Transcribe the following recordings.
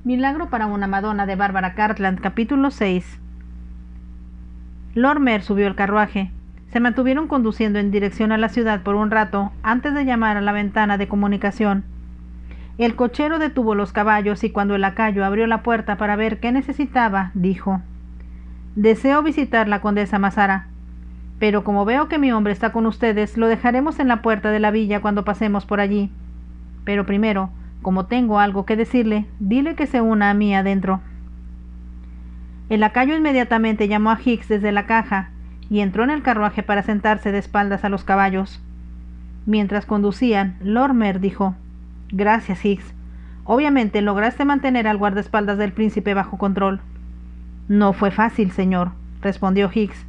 Milagro para una Madonna de Bárbara Cartland, capítulo 6. Lorimer subió el carruaje. Se mantuvieron conduciendo en dirección a la ciudad por un rato antes de llamar a la ventana de comunicación. El cochero detuvo los caballos y cuando el lacayo abrió la puerta para ver qué necesitaba, dijo: «Deseo visitar la condesa Massara, pero como veo que mi hombre está con ustedes, lo dejaremos en la puerta de la villa cuando pasemos por allí. Pero primero, como tengo algo que decirle, dile que se una a mí adentro». El lacayo inmediatamente llamó a Hicks desde la caja y entró en el carruaje para sentarse de espaldas a los caballos. Mientras conducían, Lorimer dijo: «Gracias, Hicks. Obviamente lograste mantener al guardaespaldas del príncipe bajo control». «No fue fácil, señor», respondió Hicks.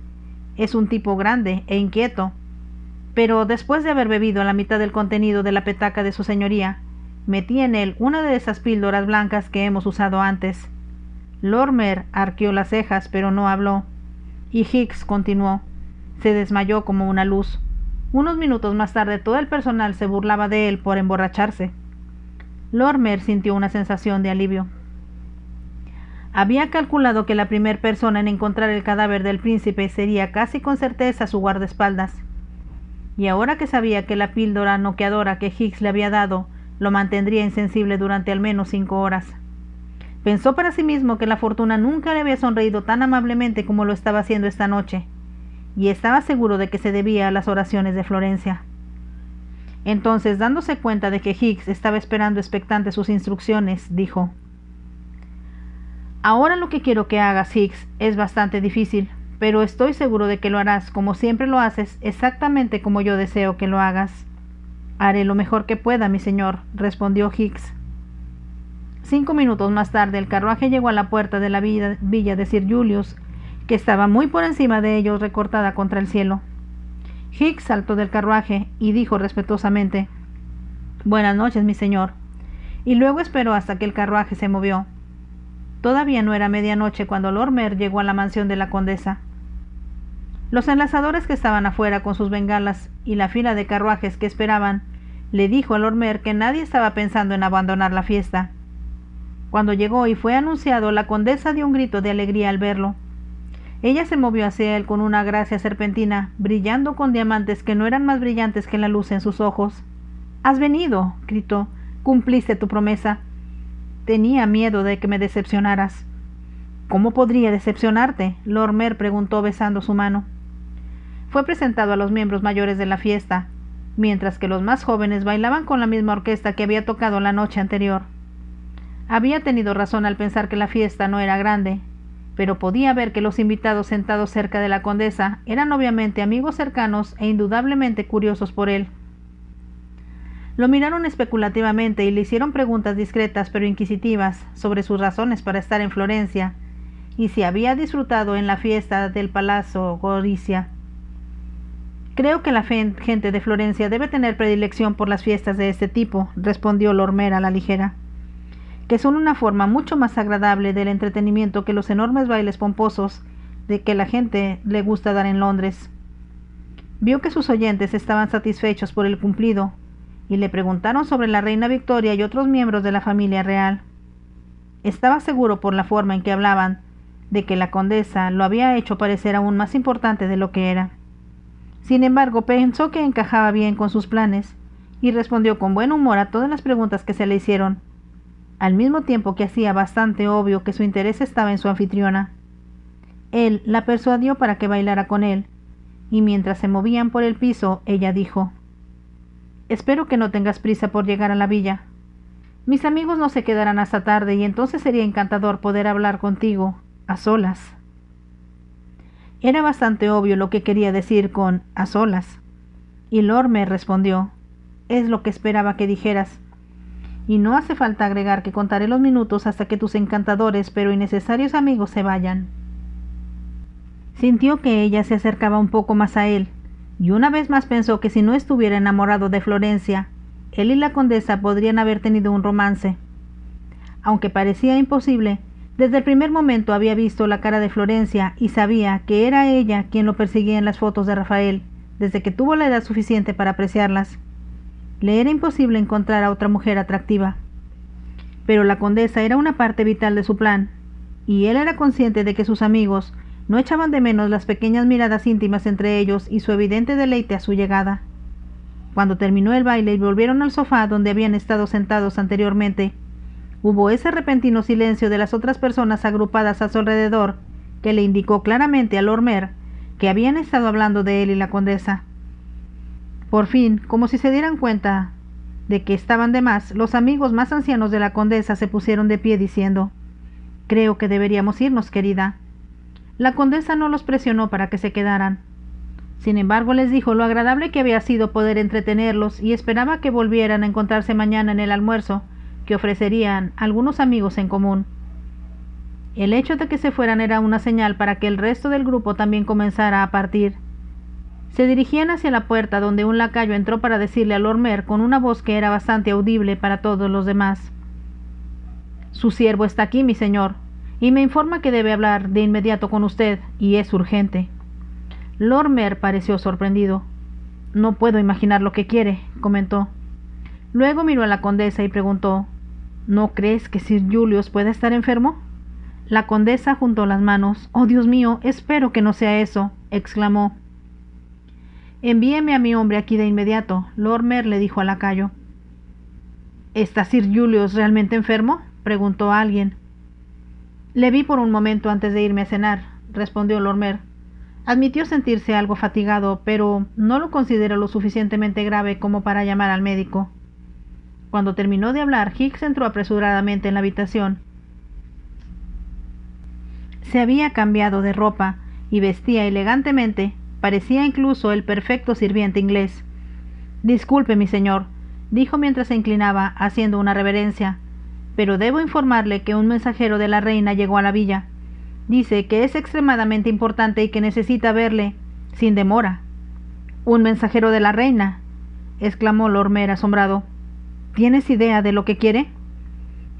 «Es un tipo grande e inquieto. Pero después de haber bebido la mitad del contenido de la petaca de su señoría, metí en él una de esas píldoras blancas que hemos usado antes». Lorimer arqueó las cejas, pero no habló. Y Hicks continuó. Se desmayó como una luz. Unos minutos más tarde todo el personal se burlaba de él por emborracharse. Lorimer sintió una sensación de alivio. Había calculado que la primera persona en encontrar el cadáver del príncipe sería casi con certeza su guardaespaldas. Y ahora que sabía que la píldora noqueadora que Hicks le había dado lo mantendría insensible durante al menos 5 horas. Pensó para sí mismo que la fortuna nunca le había sonreído tan amablemente como lo estaba haciendo esta noche, y estaba seguro de que se debía a las oraciones de Florencia. Entonces, dándose cuenta de que Hicks estaba esperando expectante sus instrucciones, dijo: «Ahora lo que quiero que hagas, Hicks, es bastante difícil, pero estoy seguro de que lo harás como siempre lo haces, exactamente como yo deseo que lo hagas». «Haré lo mejor que pueda, mi señor», respondió Hicks. 5 minutos más tarde el carruaje llegó a la puerta de la villa de Sir Julius, que estaba muy por encima de ellos, recortada contra el cielo. Hicks saltó del carruaje y dijo respetuosamente: «Buenas noches, mi señor», y luego esperó hasta que el carruaje se movió. Todavía no era medianoche cuando Lorimer llegó a la mansión de la condesa. Los enlazadores que estaban afuera con sus bengalas y la fila de carruajes que esperaban le dijo a Lorimer que nadie estaba pensando en abandonar la fiesta. Cuando llegó y fue anunciado, la condesa dio un grito de alegría al verlo. Ella se movió hacia él con una gracia serpentina, brillando con diamantes que no eran más brillantes que la luz en sus ojos. «¡Has venido!», gritó. «Cumpliste tu promesa. Tenía miedo de que me decepcionaras». «¿Cómo podría decepcionarte?», Lorimer preguntó besando su mano. Fue presentado a los miembros mayores de la fiesta, mientras que los más jóvenes bailaban con la misma orquesta que había tocado la noche anterior. Había tenido razón al pensar que la fiesta no era grande, pero podía ver que los invitados sentados cerca de la condesa eran obviamente amigos cercanos e indudablemente curiosos por él. Lo miraron especulativamente y le hicieron preguntas discretas pero inquisitivas sobre sus razones para estar en Florencia y si había disfrutado en la fiesta del Palazzo Gorizia. «Creo que la gente de Florencia debe tener predilección por las fiestas de este tipo», respondió Lorimer a la ligera, «que son una forma mucho más agradable del entretenimiento que los enormes bailes pomposos de que la gente le gusta dar en Londres». Vio que sus oyentes estaban satisfechos por el cumplido y le preguntaron sobre la reina Victoria y otros miembros de la familia real. Estaba seguro por la forma en que hablaban de que la condesa lo había hecho parecer aún más importante de lo que era. Sin embargo, pensó que encajaba bien con sus planes y respondió con buen humor a todas las preguntas que se le hicieron, al mismo tiempo que hacía bastante obvio que su interés estaba en su anfitriona. Él la persuadió para que bailara con él, y mientras se movían por el piso, ella dijo: «Espero que no tengas prisa por llegar a la villa. Mis amigos no se quedarán hasta tarde y entonces sería encantador poder hablar contigo, a solas». Era bastante obvio lo que quería decir con «a solas», y Lorimer respondió: «Es lo que esperaba que dijeras. Y no hace falta agregar que contaré los minutos hasta que tus encantadores pero innecesarios amigos se vayan». Sintió que ella se acercaba un poco más a él, y una vez más pensó que si no estuviera enamorado de Florencia, él y la condesa podrían haber tenido un romance. Aunque parecía imposible, desde el primer momento había visto la cara de Florencia y sabía que era ella quien lo perseguía en las fotos de Rafael, desde que tuvo la edad suficiente para apreciarlas. Le era imposible encontrar a otra mujer atractiva. pero la condesa era una parte vital de su plan, y él era consciente de que sus amigos no echaban de menos las pequeñas miradas íntimas entre ellos y su evidente deleite a su llegada. Cuando terminó el baile y volvieron al sofá donde habían estado sentados anteriormente, hubo ese repentino silencio de las otras personas agrupadas a su alrededor que le indicó claramente a Lord Mer que habían estado hablando de él y la condesa. Por fin, como si se dieran cuenta de que estaban de más, los amigos más ancianos de la condesa se pusieron de pie diciendo: «Creo que deberíamos irnos, querida». La condesa no los presionó para que se quedaran. Sin embargo, les dijo lo agradable que había sido poder entretenerlos y esperaba que volvieran a encontrarse mañana en el almuerzo que ofrecerían algunos amigos en común. El hecho de que se fueran era una señal para que el resto del grupo también comenzara a partir. Se dirigían hacia la puerta donde un lacayo entró para decirle a Lord Mer con una voz que era bastante audible para todos los demás: «Su siervo está aquí, mi señor, y me informa que debe hablar de inmediato con usted, y es urgente». Lord Mer pareció sorprendido. «No puedo imaginar lo que quiere», comentó. Luego miró a la condesa y preguntó: «¿No crees que Sir Julius pueda estar enfermo?». La condesa juntó las manos. «Oh, Dios mío, espero que no sea eso», exclamó. «Envíeme a mi hombre aquí de inmediato», Lord Mer le dijo al lacayo. «¿Está Sir Julius realmente enfermo?», preguntó alguien. «Le vi por un momento antes de irme a cenar», respondió Lord Mer. Admitió sentirse algo fatigado, pero no lo consideró lo suficientemente grave como para llamar al médico. Cuando terminó de hablar, Hicks entró apresuradamente en la habitación. Se había cambiado de ropa y vestía elegantemente. Parecía incluso el perfecto sirviente inglés. «Disculpe, mi señor», dijo mientras se inclinaba, haciendo una reverencia, «pero debo informarle que un mensajero de la reina llegó a la villa. Dice que es extremadamente importante y que necesita verle sin demora». «¿Un mensajero de la reina?», exclamó Lord Mer asombrado. «¿Tienes idea de lo que quiere?».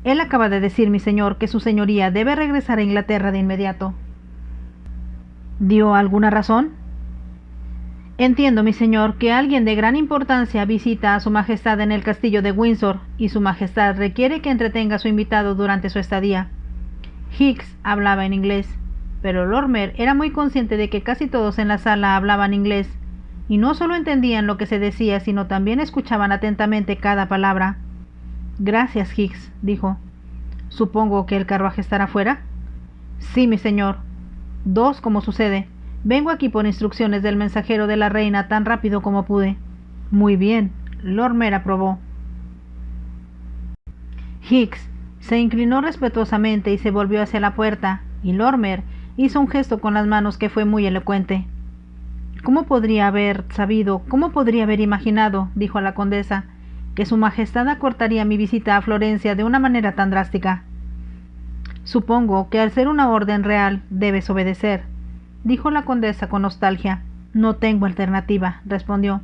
«Él acaba de decir, mi señor, que su señoría debe regresar a Inglaterra de inmediato». «¿Dio alguna razón?». «Entiendo, mi señor, que alguien de gran importancia visita a su majestad en el castillo de Windsor, y su majestad requiere que entretenga a su invitado durante su estadía». Hicks hablaba en inglés, pero Lord Mer era muy consciente de que casi todos en la sala hablaban inglés, y no solo entendían lo que se decía, sino también escuchaban atentamente cada palabra. «Gracias, Hicks», dijo. «Supongo que el carruaje estará fuera». «Sí, mi señor». «2, como sucede. Vengo aquí por instrucciones del mensajero de la reina tan rápido como pude». «Muy bien», Lord Mer aprobó. Hicks se inclinó respetuosamente y se volvió hacia la puerta, y Lord Mer hizo un gesto con las manos que fue muy elocuente. «¿Cómo podría haber sabido, cómo podría haber imaginado», dijo a la condesa, «que su majestad acortaría mi visita a Florencia de una manera tan drástica?» «Supongo que al ser una orden real debes obedecer», dijo la condesa con nostalgia. «No tengo alternativa», respondió.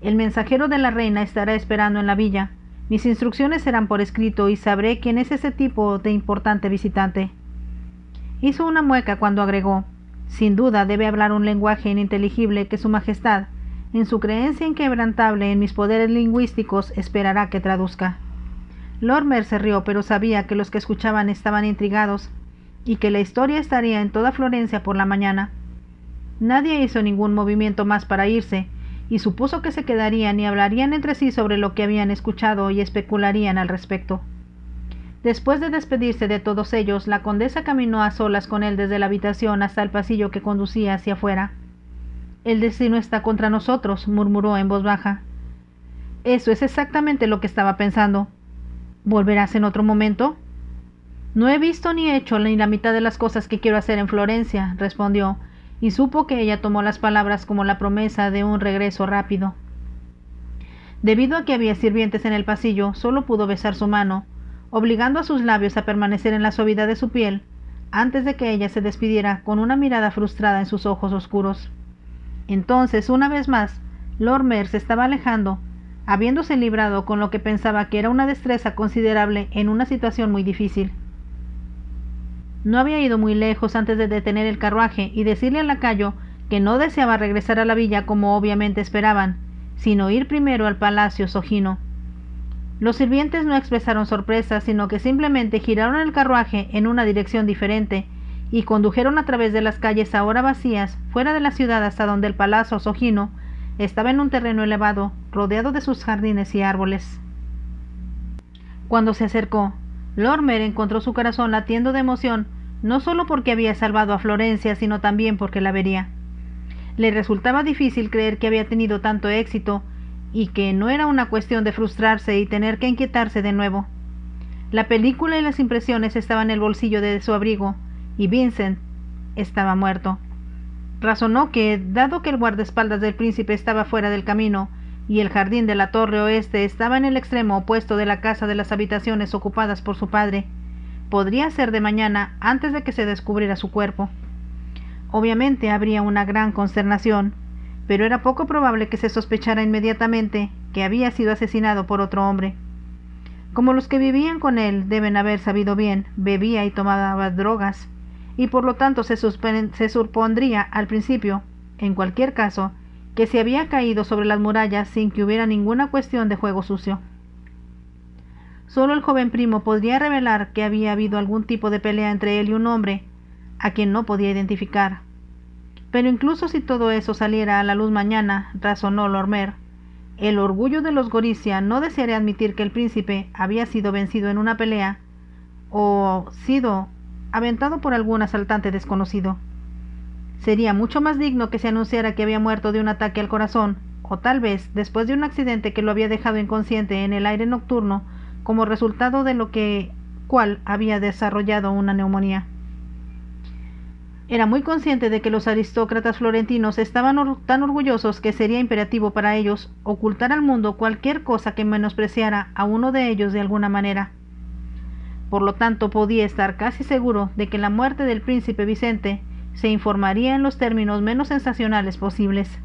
«El mensajero de la reina estará esperando en la villa. Mis instrucciones serán por escrito y sabré quién es ese tipo de importante visitante». Hizo una mueca cuando agregó: «Sin duda debe hablar un lenguaje ininteligible que su majestad, en su creencia inquebrantable en mis poderes lingüísticos, esperará que traduzca». Lord Mer se rió, pero sabía que los que escuchaban estaban intrigados y que la historia estaría en toda Florencia por la mañana. Nadie hizo ningún movimiento más para irse, y supuso que se quedarían y hablarían entre sí sobre lo que habían escuchado y especularían al respecto. Después de despedirse de todos ellos, la condesa caminó a solas con él desde la habitación hasta el pasillo que conducía hacia afuera. «El destino está contra nosotros», murmuró en voz baja. «Eso es exactamente lo que estaba pensando». «¿Volverás en otro momento?». «No he visto ni hecho ni la mitad de las cosas que quiero hacer en Florencia», respondió, y supo que ella tomó las palabras como la promesa de un regreso rápido. Debido a que había sirvientes en el pasillo, solo pudo besar su mano, obligando a sus labios a permanecer en la suavidad de su piel, antes de que ella se despidiera con una mirada frustrada en sus ojos oscuros. Entonces, una vez más, Lord Mer se estaba alejando, habiéndose librado con lo que pensaba que era una destreza considerable en una situación muy difícil. No había ido muy lejos antes de detener el carruaje y decirle al lacayo que no deseaba regresar a la villa como obviamente esperaban, sino ir primero al palacio Sogino. Los sirvientes no expresaron sorpresa, sino que simplemente giraron el carruaje en una dirección diferente y condujeron a través de las calles ahora vacías, fuera de la ciudad, hasta donde el Palazzo Sojino estaba en un terreno elevado, rodeado de sus jardines y árboles. Cuando se acercó, Lorimer encontró su corazón latiendo de emoción, no solo porque había salvado a Florencia, sino también porque la vería. Le resultaba difícil creer que había tenido tanto éxito y que no era una cuestión de frustrarse y tener que inquietarse de nuevo. La película y las impresiones estaban en el bolsillo de su abrigo, y Vincent estaba muerto. Razonó que, dado que el guardaespaldas del príncipe estaba fuera del camino, y el jardín de la torre oeste estaba en el extremo opuesto de la casa de las habitaciones ocupadas por su padre, podría ser de mañana antes de que se descubriera su cuerpo. Obviamente habría una gran consternación, pero era poco probable que se sospechara inmediatamente que había sido asesinado por otro hombre. Como los que vivían con él deben haber sabido bien, bebía y tomaba drogas, y por lo tanto se supondría al principio, en cualquier caso, que se había caído sobre las murallas sin que hubiera ninguna cuestión de juego sucio. Solo el joven primo podría revelar que había habido algún tipo de pelea entre él y un hombre, a quien no podía identificar. Pero incluso si todo eso saliera a la luz mañana, razonó Lorimer, el orgullo de los Gorizia no desearía admitir que el príncipe había sido vencido en una pelea o sido aventado por algún asaltante desconocido. Sería mucho más digno que se anunciara que había muerto de un ataque al corazón, o tal vez después de un accidente que lo había dejado inconsciente en el aire nocturno como resultado de lo cual había desarrollado una neumonía. Era muy consciente de que los aristócratas florentinos estaban tan orgullosos que sería imperativo para ellos ocultar al mundo cualquier cosa que menospreciara a uno de ellos de alguna manera. Por lo tanto, podía estar casi seguro de que la muerte del príncipe Vicente se informaría en los términos menos sensacionales posibles.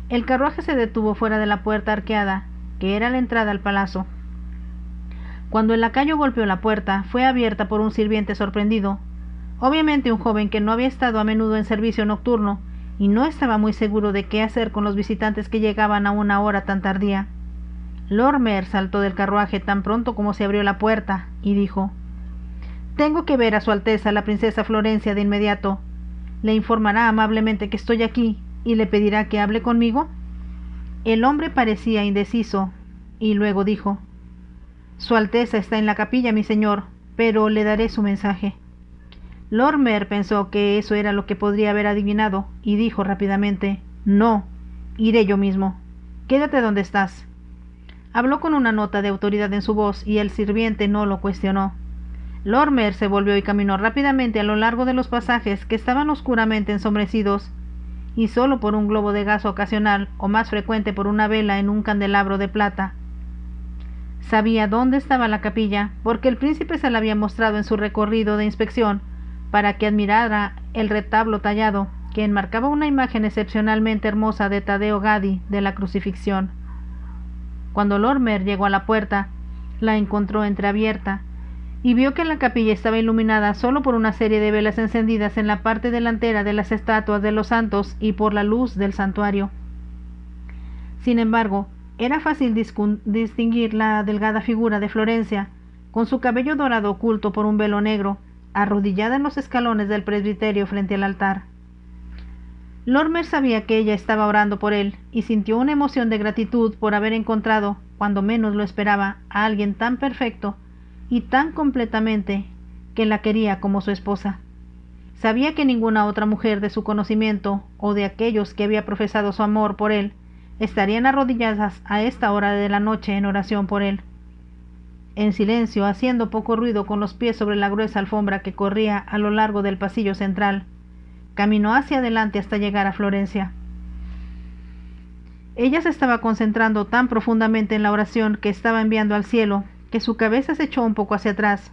El carruaje se detuvo fuera de la puerta arqueada, que era la entrada al palacio. Cuando el lacayo golpeó la puerta, fue abierta por un sirviente sorprendido, obviamente un joven que no había estado a menudo en servicio nocturno y no estaba muy seguro de qué hacer con los visitantes que llegaban a una hora tan tardía. Lorimer saltó del carruaje tan pronto como se abrió la puerta y dijo: «Tengo que ver a Su Alteza la princesa Florencia de inmediato. ¿Le informará amablemente que estoy aquí y le pedirá que hable conmigo?» El hombre parecía indeciso y luego dijo: «Su Alteza está en la capilla, mi señor, pero le daré su mensaje». Lorimer pensó que eso era lo que podría haber adivinado y dijo rápidamente: «No, iré yo mismo. Quédate donde estás». Habló con una nota de autoridad en su voz y el sirviente no lo cuestionó. Lorimer se volvió y caminó rápidamente a lo largo de los pasajes que estaban oscuramente ensombrecidos, y solo por un globo de gas ocasional o más frecuente por una vela en un candelabro de plata. Sabía dónde estaba la capilla, porque el príncipe se la había mostrado en su recorrido de inspección, para que admirara el retablo tallado, que enmarcaba una imagen excepcionalmente hermosa de Taddeo Gaddi de la Crucifixión. Cuando Lorimer llegó a la puerta, la encontró entreabierta, y vio que la capilla estaba iluminada solo por una serie de velas encendidas en la parte delantera de las estatuas de los santos y por la luz del santuario. Sin embargo, era fácil distinguir la delgada figura de Florencia, con su cabello dorado oculto por un velo negro, arrodillada en los escalones del presbiterio frente al altar. Lorimer sabía que ella estaba orando por él, y sintió una emoción de gratitud por haber encontrado, cuando menos lo esperaba, a alguien tan perfecto y tan completamente que la quería como su esposa. Sabía que ninguna otra mujer de su conocimiento, o de aquellos que había profesado su amor por él, estarían arrodilladas a esta hora de la noche en oración por él. En silencio, haciendo poco ruido con los pies sobre la gruesa alfombra que corría a lo largo del pasillo central, caminó hacia adelante hasta llegar a Florencia. Ella se estaba concentrando tan profundamente en la oración que estaba enviando al cielo, que su cabeza se echó un poco hacia atrás.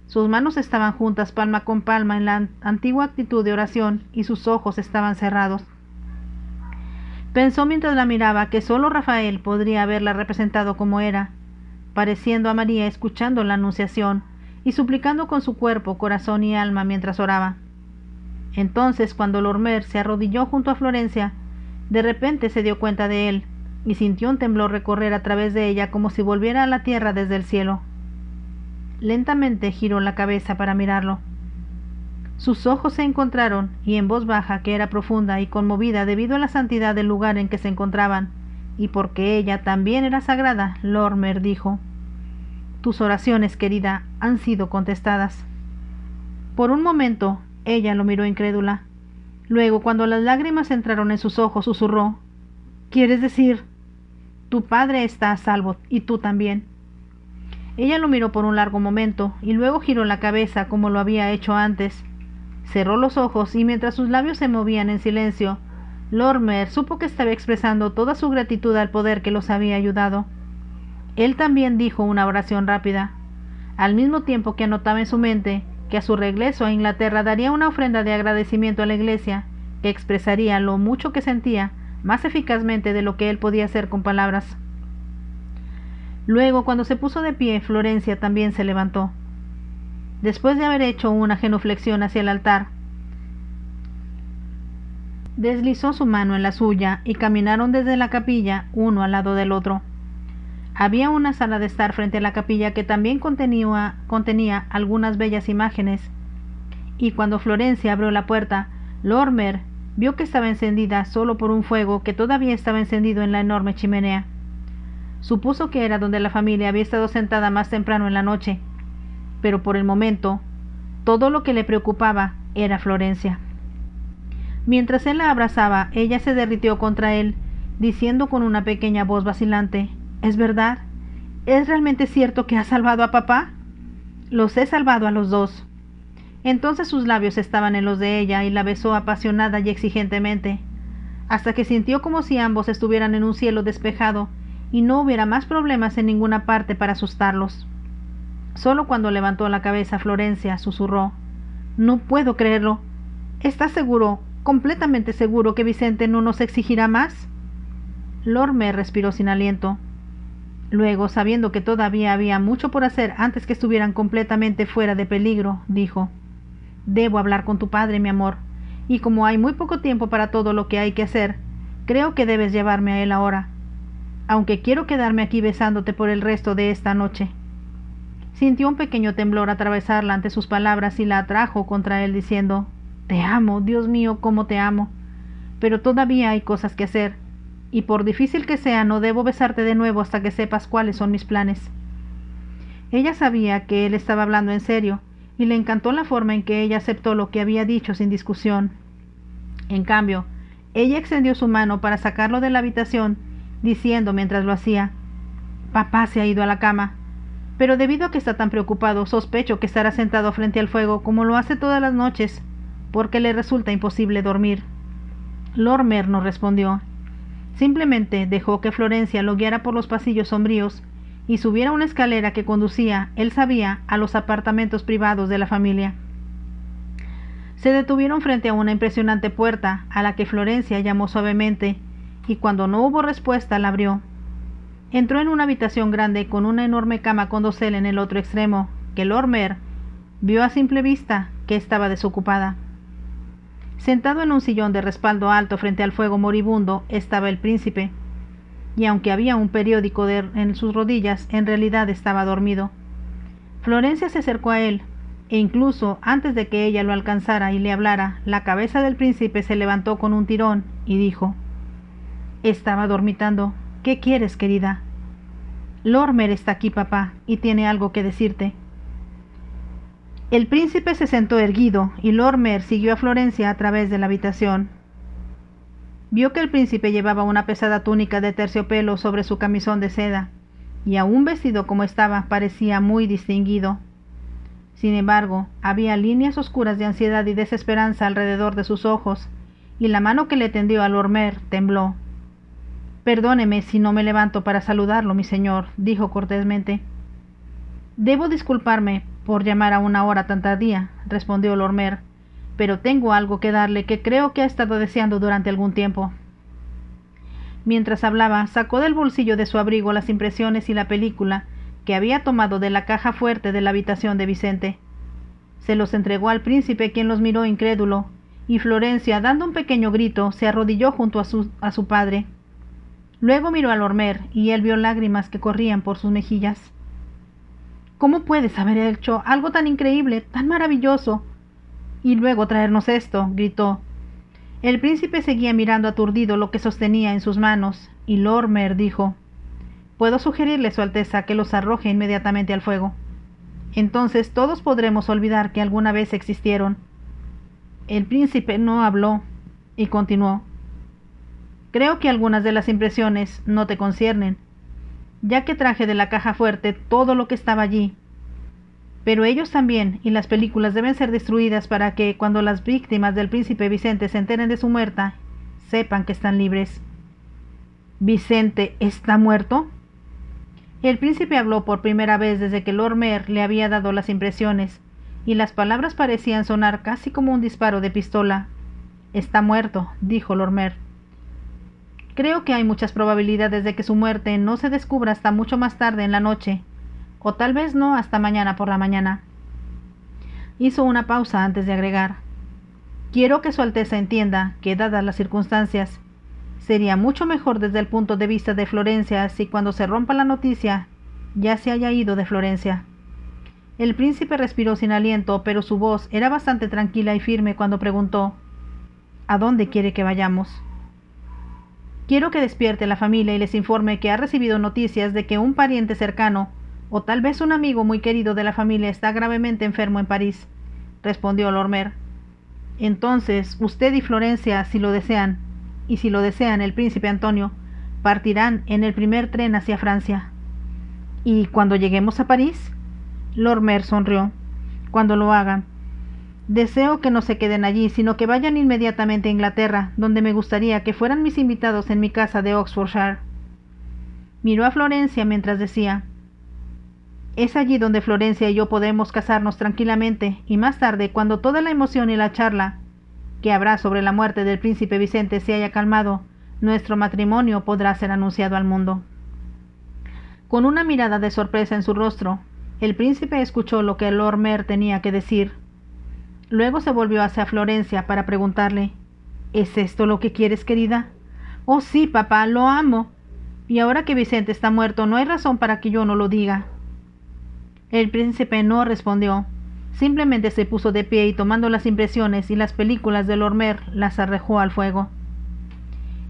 Sus manos estaban juntas palma con palma en la antigua actitud de oración y sus ojos estaban cerrados. Pensó mientras la miraba que solo Rafael podría haberla representado como era, pareciendo a María escuchando la anunciación y suplicando con su cuerpo, corazón y alma mientras oraba. Entonces, cuando Lorimer se arrodilló junto a Florencia, de repente se dio cuenta de él, y sintió un temblor recorrer a través de ella como si volviera a la tierra desde el cielo. Lentamente giró la cabeza para mirarlo. Sus ojos se encontraron y en voz baja, que era profunda y conmovida debido a la santidad del lugar en que se encontraban, y porque ella también era sagrada, Lorimer dijo: «Tus oraciones, querida, han sido contestadas». Por un momento, ella lo miró incrédula. Luego, cuando las lágrimas entraron en sus ojos, susurró: «¿Quieres decir? Tu padre está a salvo, y tú también». Ella lo miró por un largo momento, y luego giró la cabeza como lo había hecho antes. Cerró los ojos, y mientras sus labios se movían en silencio, Lorimer supo que estaba expresando toda su gratitud al poder que los había ayudado. Él también dijo una oración rápida, al mismo tiempo que anotaba en su mente que a su regreso a Inglaterra daría una ofrenda de agradecimiento a la iglesia, que expresaría lo mucho que sentía, más eficazmente de lo que él podía hacer con palabras. Luego, cuando se puso de pie, Florencia también se levantó. Después de haber hecho una genuflexión hacia el altar, deslizó su mano en la suya y caminaron desde la capilla uno al lado del otro. Había una sala de estar frente a la capilla que también contenía algunas bellas imágenes, y cuando Florencia abrió la puerta, Lorimer vio que estaba encendida solo por un fuego que todavía estaba encendido en la enorme chimenea. Supuso que era donde la familia había estado sentada más temprano en la noche, pero por el momento, todo lo que le preocupaba era Florencia. Mientras él la abrazaba, ella se derritió contra él, diciendo con una pequeña voz vacilante: «¿Es verdad? ¿Es realmente cierto que has salvado a papá?» «Los he salvado a los dos». Entonces sus labios estaban en los de ella y la besó apasionada y exigentemente, hasta que sintió como si ambos estuvieran en un cielo despejado y no hubiera más problemas en ninguna parte para asustarlos. Solo cuando levantó la cabeza, Florencia susurró: «No puedo creerlo. ¿Estás seguro, completamente seguro, que Vicente no nos exigirá más?» Lorimer respiró sin aliento. Luego, sabiendo que todavía había mucho por hacer antes que estuvieran completamente fuera de peligro, dijo: «Debo hablar con tu padre, mi amor, y como hay muy poco tiempo para todo lo que hay que hacer, creo que debes llevarme a él ahora, aunque quiero quedarme aquí besándote por el resto de esta noche». Sintió un pequeño temblor atravesarla ante sus palabras y la atrajo contra él diciendo: «Te amo, Dios mío, cómo te amo, pero todavía hay cosas que hacer, y por difícil que sea, no debo besarte de nuevo hasta que sepas cuáles son mis planes». Ella sabía que él estaba hablando en serio, y le encantó la forma en que ella aceptó lo que había dicho sin discusión. En cambio, ella extendió su mano para sacarlo de la habitación, diciendo mientras lo hacía: «Papá se ha ido a la cama, pero debido a que está tan preocupado, sospecho que estará sentado frente al fuego como lo hace todas las noches, porque le resulta imposible dormir». Lorimer no respondió. Simplemente dejó que Florencia lo guiara por los pasillos sombríos y subiera una escalera que conducía, él sabía, a los apartamentos privados de la familia. Se detuvieron frente a una impresionante puerta, a la que Florencia llamó suavemente, y cuando no hubo respuesta la abrió. Entró en una habitación grande con una enorme cama con dosel en el otro extremo, que Lorimer vio a simple vista que estaba desocupada. Sentado en un sillón de respaldo alto frente al fuego moribundo estaba el príncipe, y aunque había un periódico en sus rodillas, en realidad estaba dormido. Florencia se acercó a él, e incluso antes de que ella lo alcanzara y le hablara, la cabeza del príncipe se levantó con un tirón y dijo: «Estaba dormitando. ¿Qué quieres, querida?» «Lorimer está aquí, papá, y tiene algo que decirte». El príncipe se sentó erguido, y Lorimer siguió a Florencia a través de la habitación. Vio que el príncipe llevaba una pesada túnica de terciopelo sobre su camisón de seda, y aún vestido como estaba, parecía muy distinguido. Sin embargo, había líneas oscuras de ansiedad y desesperanza alrededor de sus ojos, y la mano que le tendió a Lorimer tembló. «Perdóneme si no me levanto para saludarlo, mi señor», dijo cortésmente. «Debo disculparme por llamar a una hora tan tardía», respondió Lorimer, «pero tengo algo que darle que creo que ha estado deseando durante algún tiempo». Mientras hablaba, sacó del bolsillo de su abrigo las impresiones y la película que había tomado de la caja fuerte de la habitación de Vicente. Se los entregó al príncipe, quien los miró incrédulo, y Florencia, dando un pequeño grito, se arrodilló junto a su padre. Luego miró a Lormer y él vio lágrimas que corrían por sus mejillas. ¿Cómo puedes haber hecho algo tan increíble, tan maravilloso? Y luego traernos esto, gritó. El príncipe seguía mirando aturdido lo que sostenía en sus manos, y Lormer dijo: «Puedo sugerirle, Su Alteza, que los arroje inmediatamente al fuego. Entonces todos podremos olvidar que alguna vez existieron». El príncipe no habló y continuó: «Creo que algunas de las impresiones no te conciernen, ya que traje de la caja fuerte todo lo que estaba allí. Pero ellos también, y las películas deben ser destruidas para que, cuando las víctimas del príncipe Vicente se enteren de su muerte, sepan que están libres». «¿Vicente está muerto?». El príncipe habló por primera vez desde que Lormer le había dado las impresiones, y las palabras parecían sonar casi como un disparo de pistola. «Está muerto», dijo Lormer. «Creo que hay muchas probabilidades de que su muerte no se descubra hasta mucho más tarde en la noche, o tal vez no hasta mañana por la mañana». Hizo una pausa antes de agregar: «Quiero que Su Alteza entienda que, dadas las circunstancias, sería mucho mejor desde el punto de vista de Florencia si cuando se rompa la noticia ya se haya ido de Florencia». El príncipe respiró sin aliento, pero su voz era bastante tranquila y firme cuando preguntó: «¿A dónde quiere que vayamos?». «Quiero que despierte a la familia y les informe que ha recibido noticias de que un pariente cercano, o tal vez un amigo muy querido de la familia, está gravemente enfermo en París», respondió Lormer. «Entonces usted y Florencia, si lo desean, y si lo desean el príncipe Antonio, partirán en el primer tren hacia Francia». «¿Y cuando lleguemos a París?». Lormer sonrió. «Cuando lo hagan. Deseo que no se queden allí, sino que vayan inmediatamente a Inglaterra, donde me gustaría que fueran mis invitados en mi casa de Oxfordshire». Miró a Florencia mientras decía: «Es allí donde Florencia y yo podemos casarnos tranquilamente, y más tarde, cuando toda la emoción y la charla que habrá sobre la muerte del príncipe Vicente se haya calmado, nuestro matrimonio podrá ser anunciado al mundo». Con una mirada de sorpresa en su rostro, el príncipe escuchó lo que Lormer tenía que decir. Luego se volvió hacia Florencia para preguntarle: «¿Es esto lo que quieres, querida?». «Oh, sí, papá, lo amo. Y ahora que Vicente está muerto, no hay razón para que yo no lo diga». El príncipe no respondió. Simplemente se puso de pie y, tomando las impresiones y las películas de Lormer, las arrojó al fuego.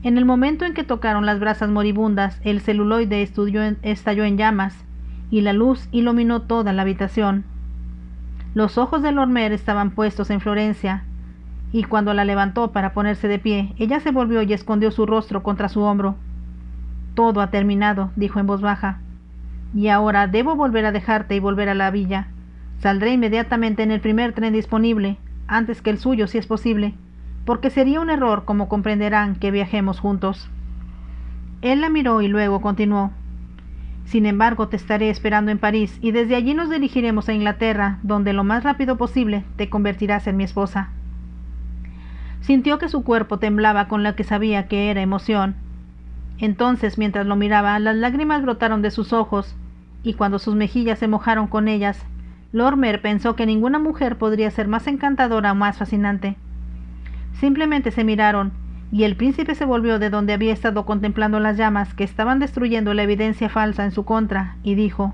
En el momento en que tocaron las brasas moribundas, el celuloide estalló en llamas, y la luz iluminó toda la habitación. Los ojos de Lormer estaban puestos en Florencia, y cuando la levantó para ponerse de pie, ella se volvió y escondió su rostro contra su hombro. «Todo ha terminado», dijo en voz baja. «Y ahora debo volver a dejarte y volver a la villa. Saldré inmediatamente en el primer tren disponible, antes que el suyo si es posible, porque sería un error, como comprenderán, que viajemos juntos». Él la miró y luego continuó: «Sin embargo, te estaré esperando en París, y desde allí nos dirigiremos a Inglaterra, donde lo más rápido posible te convertirás en mi esposa». Sintió que su cuerpo temblaba con la que sabía que era emoción. Entonces, mientras lo miraba, las lágrimas brotaron de sus ojos, y cuando sus mejillas se mojaron con ellas, Lormer pensó que ninguna mujer podría ser más encantadora o más fascinante. Simplemente se miraron, y el príncipe se volvió de donde había estado contemplando las llamas que estaban destruyendo la evidencia falsa en su contra, y dijo: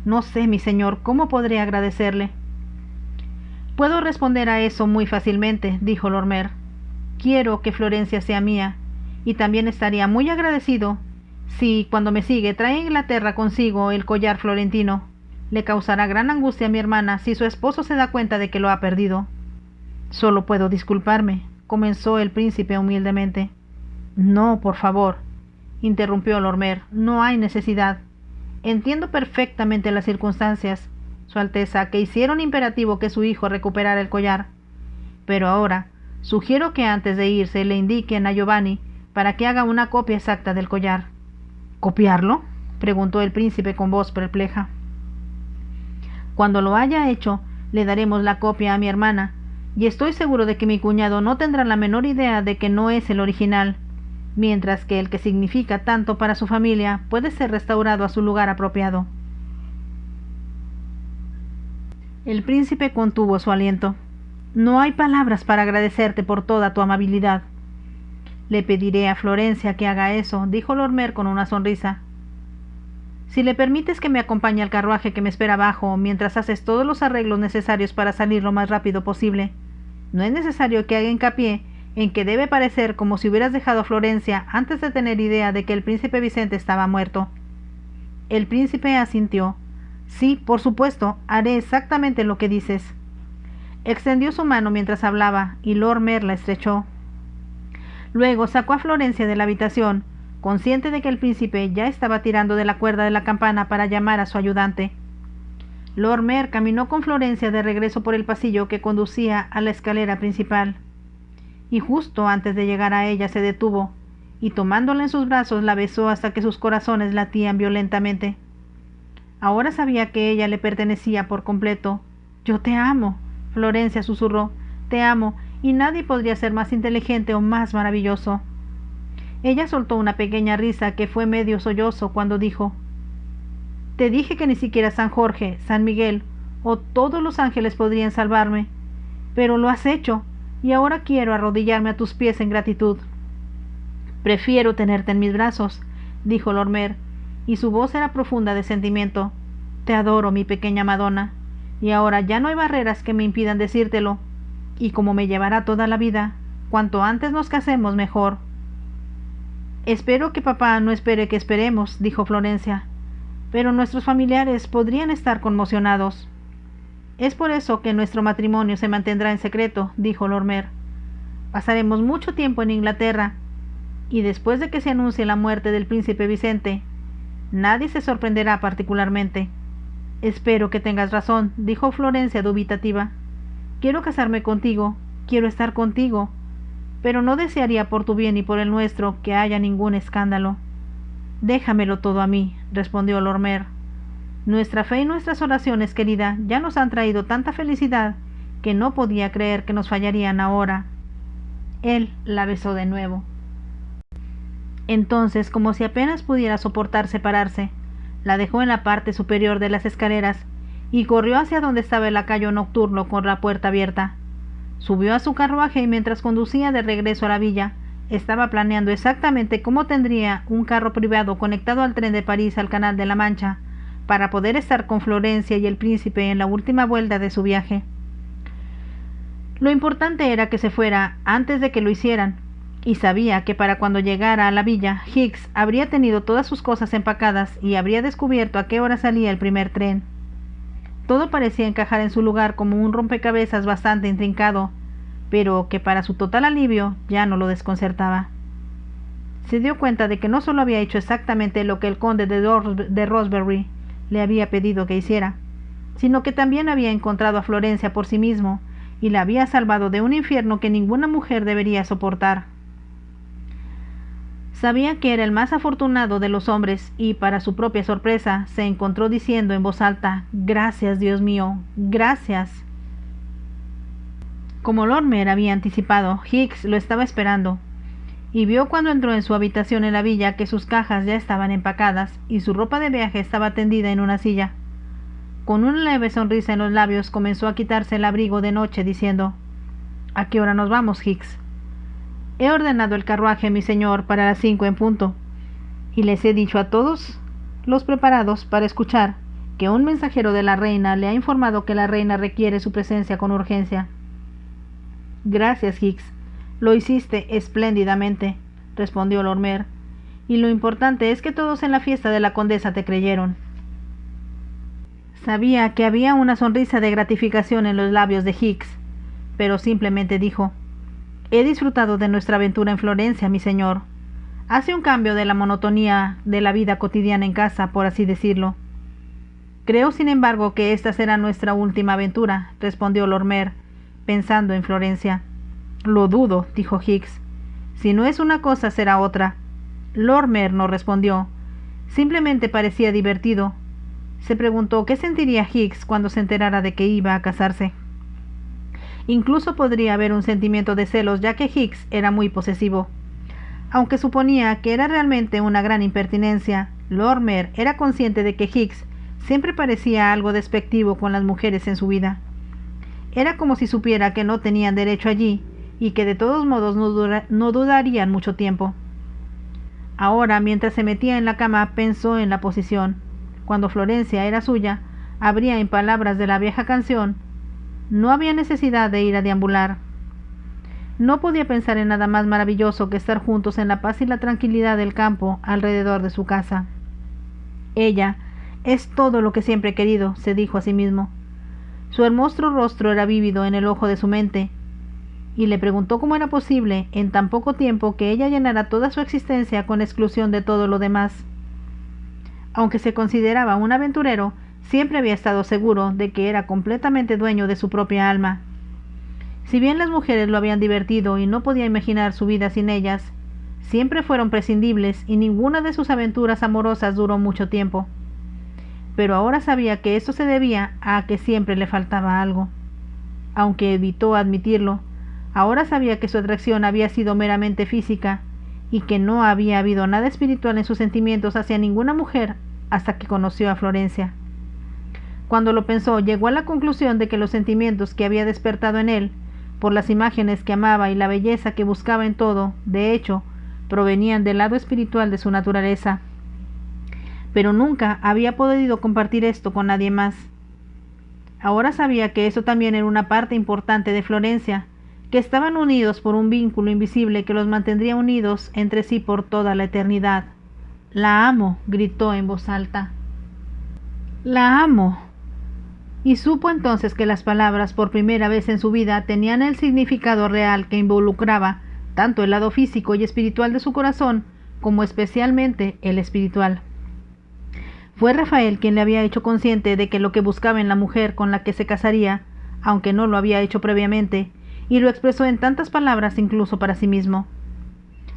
«No sé, mi señor, cómo podré agradecerle». «Puedo responder a eso muy fácilmente», dijo Lormer. «Quiero que Florencia sea mía, y también estaría muy agradecido si, cuando me sigue, trae a Inglaterra consigo el collar florentino. Le causará gran angustia a mi hermana si su esposo se da cuenta de que lo ha perdido». «Solo puedo disculparme», comenzó el príncipe humildemente. «No, por favor», interrumpió Lormer, «no hay necesidad. Entiendo perfectamente las circunstancias, Su Alteza, que hicieron imperativo que su hijo recuperara el collar. Pero ahora, sugiero que antes de irse le indiquen a Giovanni para que haga una copia exacta del collar». «¿Copiarlo?», preguntó el príncipe con voz perpleja. «Cuando lo haya hecho, le daremos la copia a mi hermana, y estoy seguro de que mi cuñado no tendrá la menor idea de que no es el original, mientras que el que significa tanto para su familia puede ser restaurado a su lugar apropiado». El príncipe contuvo su aliento. «No hay palabras para agradecerte por toda tu amabilidad». Le pediré a Florencia que haga eso, dijo Lormer con una sonrisa. Si le permites que me acompañe al carruaje que me espera abajo, mientras haces todos los arreglos necesarios para salir lo más rápido posible, no es necesario que haga hincapié en que debe parecer como si hubieras dejado a Florencia antes de tener idea de que el príncipe Vicente estaba muerto. El príncipe asintió. Sí, por supuesto, haré exactamente lo que dices. Extendió su mano mientras hablaba, y Lormer la estrechó. Luego sacó a Florencia de la habitación, consciente de que el príncipe ya estaba tirando de la cuerda de la campana para llamar a su ayudante. Lormer caminó con Florencia de regreso por el pasillo que conducía a la escalera principal, y justo antes de llegar a ella se detuvo, y tomándola en sus brazos la besó hasta que sus corazones latían violentamente. Ahora sabía que ella le pertenecía por completo. «Yo te amo», Florencia susurró, «te amo, y nadie podría ser más inteligente o más maravilloso». Ella soltó una pequeña risa que fue medio sollozo cuando dijo: «Te dije que ni siquiera San Jorge, San Miguel o todos los ángeles podrían salvarme, pero lo has hecho, y ahora quiero arrodillarme a tus pies en gratitud». «Prefiero tenerte en mis brazos», dijo Lormer, y su voz era profunda de sentimiento. «Te adoro, mi pequeña Madonna, y ahora ya no hay barreras que me impidan decírtelo, y como me llevará toda la vida, cuanto antes nos casemos mejor». «Espero que papá no espere que esperemos», dijo Florencia, «pero nuestros familiares podrían estar conmocionados». «Es por eso que nuestro matrimonio se mantendrá en secreto», dijo Lormer. «Pasaremos mucho tiempo en Inglaterra, y después de que se anuncie la muerte del príncipe Vicente, nadie se sorprenderá particularmente». «Espero que tengas razón», dijo Florencia dubitativa. «Quiero casarme contigo, quiero estar contigo, pero no desearía por tu bien y por el nuestro que haya ningún escándalo». «Déjamelo todo a mí», respondió Lormer. «Nuestra fe y nuestras oraciones, querida, ya nos han traído tanta felicidad que no podía creer que nos fallarían ahora». Él la besó de nuevo. Entonces, como si apenas pudiera soportar separarse, la dejó en la parte superior de las escaleras y corrió hacia donde estaba el lacayo nocturno con la puerta abierta. Subió a su carruaje y mientras conducía de regreso a la villa, estaba planeando exactamente cómo tendría un carro privado conectado al tren de París al Canal de la Mancha, para poder estar con Florencia y el príncipe en la última vuelta de su viaje. Lo importante era que se fuera antes de que lo hicieran, y sabía que para cuando llegara a la villa, Hicks habría tenido todas sus cosas empacadas y habría descubierto a qué hora salía el primer tren. Todo parecía encajar en su lugar como un rompecabezas bastante intrincado, pero que para su total alivio ya no lo desconcertaba. Se dio cuenta de que no solo había hecho exactamente lo que el conde de Rosebery le había pedido que hiciera, sino que también había encontrado a Florencia por sí mismo y la había salvado de un infierno que ninguna mujer debería soportar. Sabía que era el más afortunado de los hombres y, para su propia sorpresa, se encontró diciendo en voz alta: «Gracias, Dios mío, gracias». Como Lormer había anticipado, Hicks lo estaba esperando, y vio cuando entró en su habitación en la villa que sus cajas ya estaban empacadas y su ropa de viaje estaba tendida en una silla. Con una leve sonrisa en los labios comenzó a quitarse el abrigo de noche diciendo: «¿A qué hora nos vamos, Hicks?» «He ordenado el carruaje, mi señor, para las 5 en punto, y les he dicho a todos los preparados para escuchar que un mensajero de la reina le ha informado que la reina requiere su presencia con urgencia». «Gracias, Hicks, lo hiciste espléndidamente», respondió Lormer, «y lo importante es que todos en la fiesta de la condesa te creyeron». Sabía que había una sonrisa de gratificación en los labios de Hicks, pero simplemente dijo: «He disfrutado de nuestra aventura en Florencia, mi señor. Hace un cambio de la monotonía de la vida cotidiana en casa, por así decirlo». «Creo, sin embargo, que esta será nuestra última aventura», respondió Lormer, pensando en Florencia. «Lo dudo», dijo Hicks. «Si no es una cosa, será otra». Lormer no respondió. Simplemente parecía divertido. Se preguntó qué sentiría Hicks cuando se enterara de que iba a casarse. Incluso podría haber un sentimiento de celos, ya que Hicks era muy posesivo. Aunque suponía que era realmente una gran impertinencia, Lormer era consciente de que Hicks siempre parecía algo despectivo con las mujeres en su vida. Era como si supiera que no tenían derecho allí y que de todos modos no dudarían mucho tiempo. Ahora, mientras se metía en la cama, pensó en la posición. Cuando Florencia era suya, habría, en palabras de la vieja canción, no había necesidad de ir a deambular. No podía pensar en nada más maravilloso que estar juntos en la paz y la tranquilidad del campo alrededor de su casa. Ella es todo lo que siempre he querido, se dijo a sí mismo. Su hermoso rostro era vívido en el ojo de su mente, y le preguntó cómo era posible, en tan poco tiempo, que ella llenara toda su existencia con exclusión de todo lo demás. Aunque se consideraba un aventurero, siempre había estado seguro de que era completamente dueño de su propia alma. Si bien las mujeres lo habían divertido y no podía imaginar su vida sin ellas, siempre fueron prescindibles y ninguna de sus aventuras amorosas duró mucho tiempo. Pero ahora sabía que esto se debía a que siempre le faltaba algo. Aunque evitó admitirlo, ahora sabía que su atracción había sido meramente física y que no había habido nada espiritual en sus sentimientos hacia ninguna mujer hasta que conoció a Florencia. Cuando lo pensó, llegó a la conclusión de que los sentimientos que había despertado en él, por las imágenes que amaba y la belleza que buscaba en todo, de hecho, provenían del lado espiritual de su naturaleza. Pero nunca había podido compartir esto con nadie más. Ahora sabía que eso también era una parte importante de Florencia, que estaban unidos por un vínculo invisible que los mantendría unidos entre sí por toda la eternidad. «La amo», gritó en voz alta. «La amo». Y supo entonces que las palabras, por primera vez en su vida, tenían el significado real que involucraba tanto el lado físico y espiritual de su corazón, como especialmente el espiritual. Fue Rafael quien le había hecho consciente de que lo que buscaba en la mujer con la que se casaría, aunque no lo había hecho previamente, y lo expresó en tantas palabras incluso para sí mismo.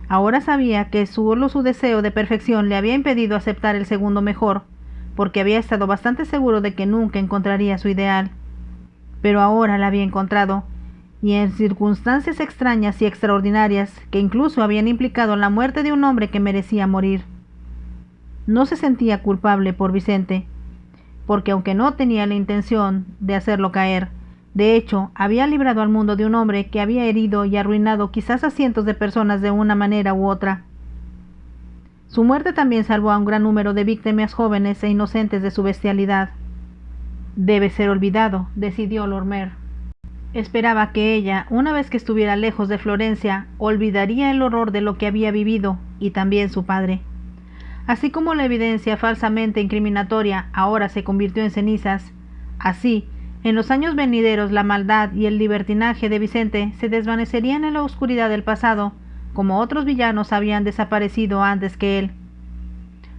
Ahora sabía que solo su deseo de perfección le había impedido aceptar el segundo mejor, porque había estado bastante seguro de que nunca encontraría su ideal. Pero ahora la había encontrado, y en circunstancias extrañas y extraordinarias que incluso habían implicado la muerte de un hombre que merecía morir. No se sentía culpable por Vicente, porque aunque no tenía la intención de hacerlo caer, de hecho, había librado al mundo de un hombre que había herido y arruinado quizás a cientos de personas de una manera u otra. Su muerte también salvó a un gran número de víctimas jóvenes e inocentes de su bestialidad. Debe ser olvidado, decidió Lormer. Esperaba que ella, una vez que estuviera lejos de Florencia, olvidaría el horror de lo que había vivido, y también su padre. Así como la evidencia falsamente incriminatoria ahora se convirtió en cenizas, así, en los años venideros la maldad y el libertinaje de Vicente se desvanecerían en la oscuridad del pasado, como otros villanos habían desaparecido antes que él.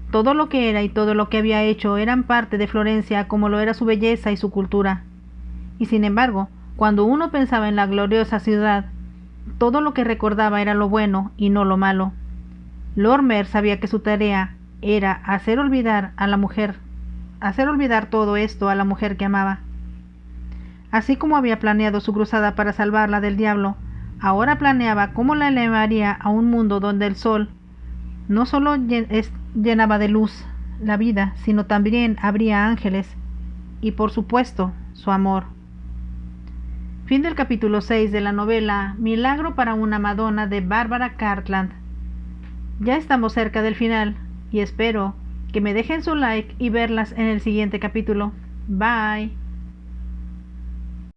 Todo lo que era y todo lo que había hecho eran parte de Florencia, como lo era su belleza y su cultura. Y sin embargo, cuando uno pensaba en la gloriosa ciudad, todo lo que recordaba era lo bueno y no lo malo. Lormer sabía que su tarea era hacer olvidar todo esto a la mujer que amaba. Así como había planeado su cruzada para salvarla del diablo, ahora planeaba cómo la elevaría a un mundo donde el sol no solo llenaba de luz la vida, sino también habría ángeles y, por supuesto, su amor. Fin del capítulo 6 de la novela Milagro para una Madonna de Bárbara Cartland. Ya estamos cerca del final y espero que me dejen su like y verlas en el siguiente capítulo. Bye.